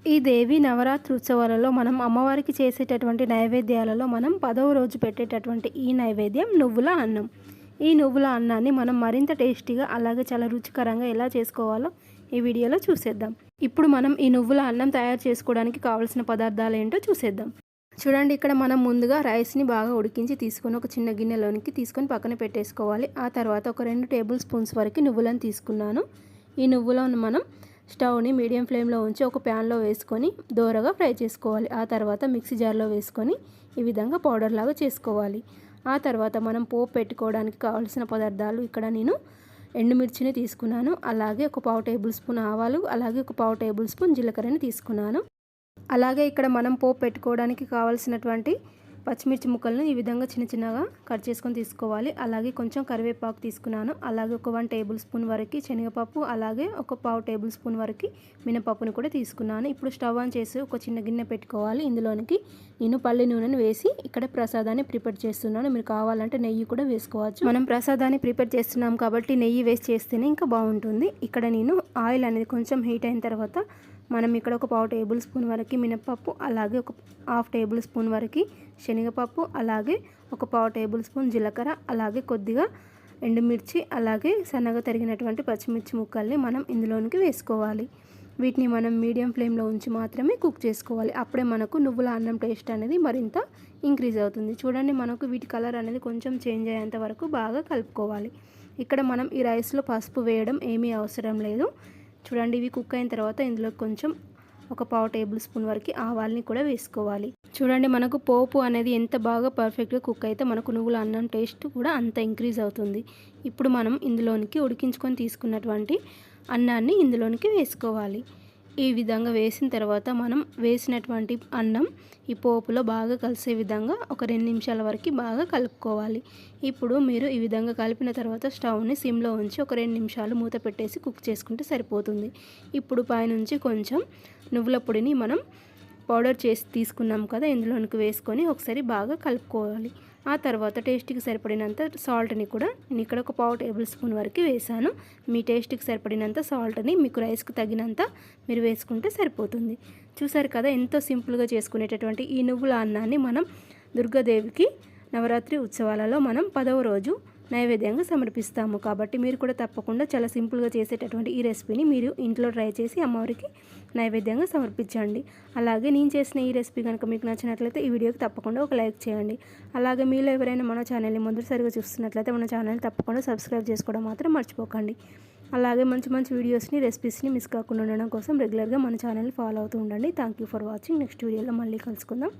ఈ దేవి నవరాత్రి ఉత్సవాలలో మనం అమ్మవారికి చేసేటటువంటి నైవేద్యాలలో మనం 10వ రోజు పెట్టేటటువంటి ఈ నైవేద్యం నువ్వుల అన్నం. ఈ నువ్వుల అన్నాన్ని మనం మరింత టేస్టీగా అలాగే చాలా రుచికరంగా ఎలా చేసుకోవాలో ఈ వీడియోలో చూసేద్దాం. ఇప్పుడు మనం ఈ నువ్వుల అన్నం తయారు చేసుకోవడానికి కావాల్సిన పదార్థాలు ఏంటో చూసేద్దాం. చూడండి, ఇక్కడ మనం ముందుగా రైస్ని బాగా ఉడికించి తీసుకొని ఒక చిన్న గిన్నెలోనికి తీసుకొని పక్కన పెట్టేసుకోవాలి. ఆ తర్వాత ఒక 2 టేబుల్ స్పూన్స్ వరకు నువ్వులను తీసుకున్నాను. ఈ నువ్వులను మనం స్టవ్ని మీడియం ఫ్లేమ్లో ఉంచి ఒక ప్యాన్లో వేసుకొని దోరగా ఫ్రై చేసుకోవాలి. ఆ తర్వాత మిక్సీ జార్లో వేసుకొని ఈ విధంగా పౌడర్ లాగా చేసుకోవాలి. ఆ తర్వాత మనం పోపు పెట్టుకోవడానికి కావాల్సిన పదార్థాలు ఇక్కడ నేను ఎండుమిర్చిని తీసుకున్నాను. అలాగే ఒక 1/2 టేబుల్ స్పూన్ ఆవాలు, అలాగే ఒక 1/2 టేబుల్ స్పూన్ జీలకర్రని తీసుకున్నాను. అలాగే ఇక్కడ మనం పోపు పెట్టుకోవడానికి కావాల్సినటువంటి పచ్చిమిర్చి ముక్కలను ఈ విధంగా చిన్న చిన్నగా కట్ చేసుకొని తీసుకోవాలి. అలాగే కొంచెం కరివేపాకు తీసుకున్నాను. అలాగే ఒక 1 టేబుల్ స్పూన్ వరకు శనగపప్పు, అలాగే ఒక 1/2 టేబుల్ స్పూన్ వరకు మినపప్పును కూడా తీసుకున్నాను. ఇప్పుడు స్టవ్ ఆన్ చేసి ఒక చిన్న గిన్నె పెట్టుకోవాలి. ఇందులోనికి నేను పల్లి నూనెను వేసి ఇక్కడ ప్రసాదాన్ని ప్రిపేర్ చేస్తున్నాను. మీరు కావాలంటే నెయ్యి కూడా వేసుకోవచ్చు. మనం ప్రసాదాన్ని ప్రిపేర్ చేస్తున్నాం కాబట్టి నెయ్యి వేసి చేస్తేనే ఇంకా బాగుంటుంది. ఇక్కడ నేను ఆయిల్ అనేది కొంచెం హీట్ అయిన తర్వాత మనం ఇక్కడ ఒక 1/2 టేబుల్ స్పూన్ వరకు మినపప్పు, అలాగే ఒక 1/2 టేబుల్ స్పూన్ వరకు శనగపప్పు, అలాగే ఒక 1/2 టేబుల్ స్పూన్ జీలకర్ర, అలాగే కొద్దిగా ఎండుమిర్చి, అలాగే సన్నగా తరిగినటువంటి పచ్చిమిర్చి ముక్కల్ని మనం ఇందులోనికి వేసుకోవాలి. వీటిని మనం మీడియం ఫ్లేమ్లో ఉంచి మాత్రమే కుక్ చేసుకోవాలి. అప్పుడే మనకు నువ్వుల అన్నం టేస్ట్ అనేది మరింత ఇంక్రీజ్ అవుతుంది. చూడండి, మనకు వీటి కలర్ అనేది కొంచెం చేంజ్ అయ్యేంత వరకు బాగా కలుపుకోవాలి. ఇక్కడ మనం ఈ రైస్లో పసుపు వేయడం ఏమీ అవసరం లేదు. చూడండి, ఇవి కుక్ అయిన తర్వాత ఇందులో కొంచెం ఒక 1/2 టేబుల్ స్పూన్ వరకు ఆవాల్ని కూడా వేసుకోవాలి. చూడండి, మనకు పోపు అనేది ఎంత బాగా పర్ఫెక్ట్గా కుక్ అయితే మనకు నువ్వుల అన్నం టేస్ట్ కూడా అంత ఇంక్రీజ్ అవుతుంది. ఇప్పుడు మనం ఇందులోనికి ఉడికించుకొని తీసుకున్నటువంటి అన్నాన్ని ఇందులోనికి వేసుకోవాలి. ఈ విధంగా వేసిన తర్వాత మనం వేసినటువంటి అన్నం ఈ పోపులో బాగా కలిసే విధంగా ఒక 2 నిమిషాల వరకు బాగా కలుపుకోవాలి. ఇప్పుడు మీరు ఈ విధంగా కలిపిన తర్వాత స్టవ్ని సిమ్లో ఉంచి ఒక 2 నిమిషాలు మూత పెట్టేసి కుక్ చేసుకుంటే సరిపోతుంది. ఇప్పుడు పైనుంచి కొంచెం నువ్వుల పొడిని మనం పౌడర్ చేసి తీసుకున్నాం కదా, ఇందులోనికి వేసుకొని ఒకసారి బాగా కలుపుకోవాలి. ఆ తర్వాత టేస్ట్కి సరిపడినంత సాల్ట్ని కూడా నేను ఇక్కడ ఒక 1/2 టేబుల్ స్పూన్ వరకు వేసాను. మీ టేస్ట్కి సరిపడినంత సాల్ట్ని మీకు రైస్కి తగినంత మీరు వేసుకుంటే సరిపోతుంది. చూసారు కదా, ఎంతో సింపుల్గా చేసుకునేటటువంటి ఈ నువ్వుల అన్నాన్ని మనం దుర్గాదేవికి నవరాత్రి ఉత్సవాలలో మనం 10వ రోజు నైవేద్యంగా సమర్పిస్తాము. కాబట్టి మీరు కూడా తప్పకుండా చాలా సింపుల్గా చేసేటటువంటి ఈ రెసిపీని మీరు ఇంట్లో ట్రై చేసి అమ్మవారికి నైవేద్యంగా సమర్పించండి. అలాగే నేను చేసిన ఈ రెసిపీ కనుక మీకు నచ్చినట్లయితే ఈ వీడియోకి తప్పకుండా ఒక లైక్ చేయండి. అలాగే మీలో ఎవరైనా మన ఛానల్ని మొదటిసారిగా చూస్తున్నట్లయితే మన ఛానల్ని తప్పకుండా సబ్స్క్రైబ్ చేసుకోవడం మాత్రం మర్చిపోకండి. అలాగే మంచి మంచి వీడియోస్ని, రెసిపీస్ని మిస్ కాకుండా ఉండడం కోసం రెగ్యులర్గా మన ఛానల్ని ఫాలో అవుతూ ఉండండి. Thank you for watching. Next వీడియోలో మళ్ళీ కలుసుకుందాం.